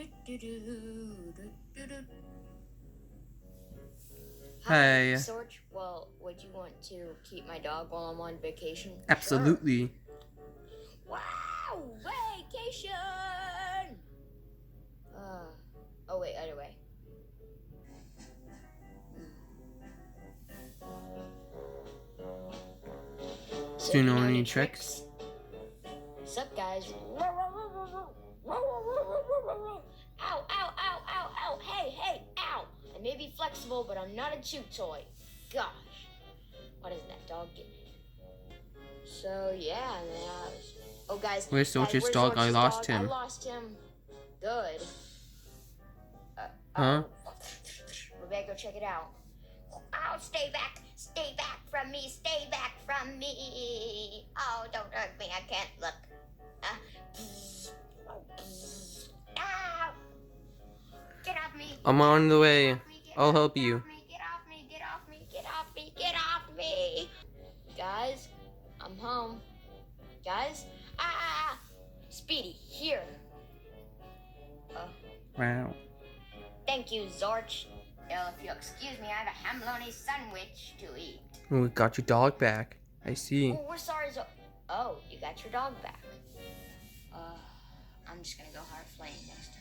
Hi, Hey. Sorge. Well, would you want to keep my dog while I'm on vacation? Absolutely. Sure. Wow, vacation! Oh wait, other way. So Do you know any tricks? Sup, guys? Ow, ow, ow, ow, ow. Hey, hey, ow. I may be flexible, but I'm not a chew toy. Gosh. Why doesn't that dog get me? So, yeah, man. Oh, guys. Where's Sorge's where's dog? I Zorch's lost dog? I him. lost him. Good. Huh? We better go check it out. Oh, stay back from me, stay back from me. Oh, don't hurt me, I can't look. Ow! Get off me. I'm on the way. I'll help Get you. off me, get off me, get off me, get off me, get off me. Guys, I'm home. Guys, Speedy, here. Wow. Thank you, Zorch. If you'll excuse me, I have a hamloni sandwich to eat. We got your dog back. I see. Oh, we're sorry, Oh, you got your dog back. I'm just gonna go hard flame next time.